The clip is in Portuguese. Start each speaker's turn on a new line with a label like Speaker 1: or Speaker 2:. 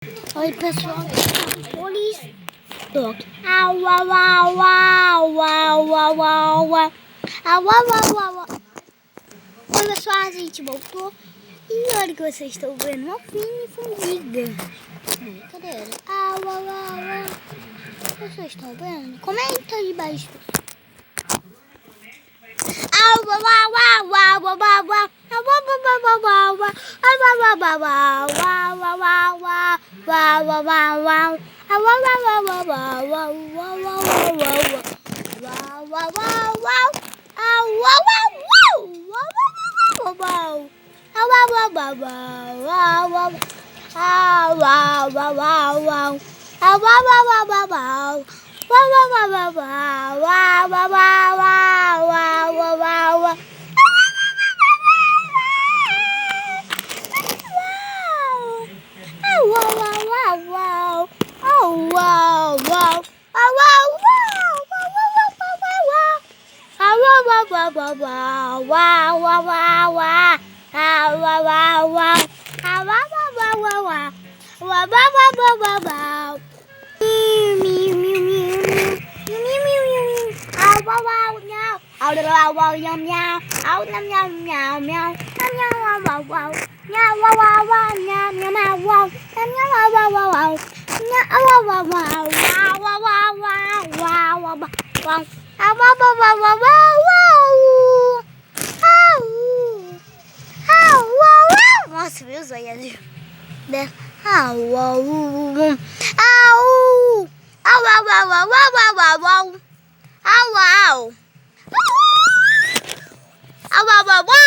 Speaker 1: Oi, pessoal, Police Dog. Au, au, au, au, au, au, au, au. Au, au, au, au, au. Oi, pessoal, a gente voltou. E olha que vocês estão vendo uma fina formiga. Cadê ela? Au, au, au, au. Vocês estão vendo? Comenta aí embaixo. Au, au, au, au, au, au, au, au. Nossa, viu, Zóia ali? Au, au, au, au, au, au, au, au, au, au, au, au, au, au, au, au,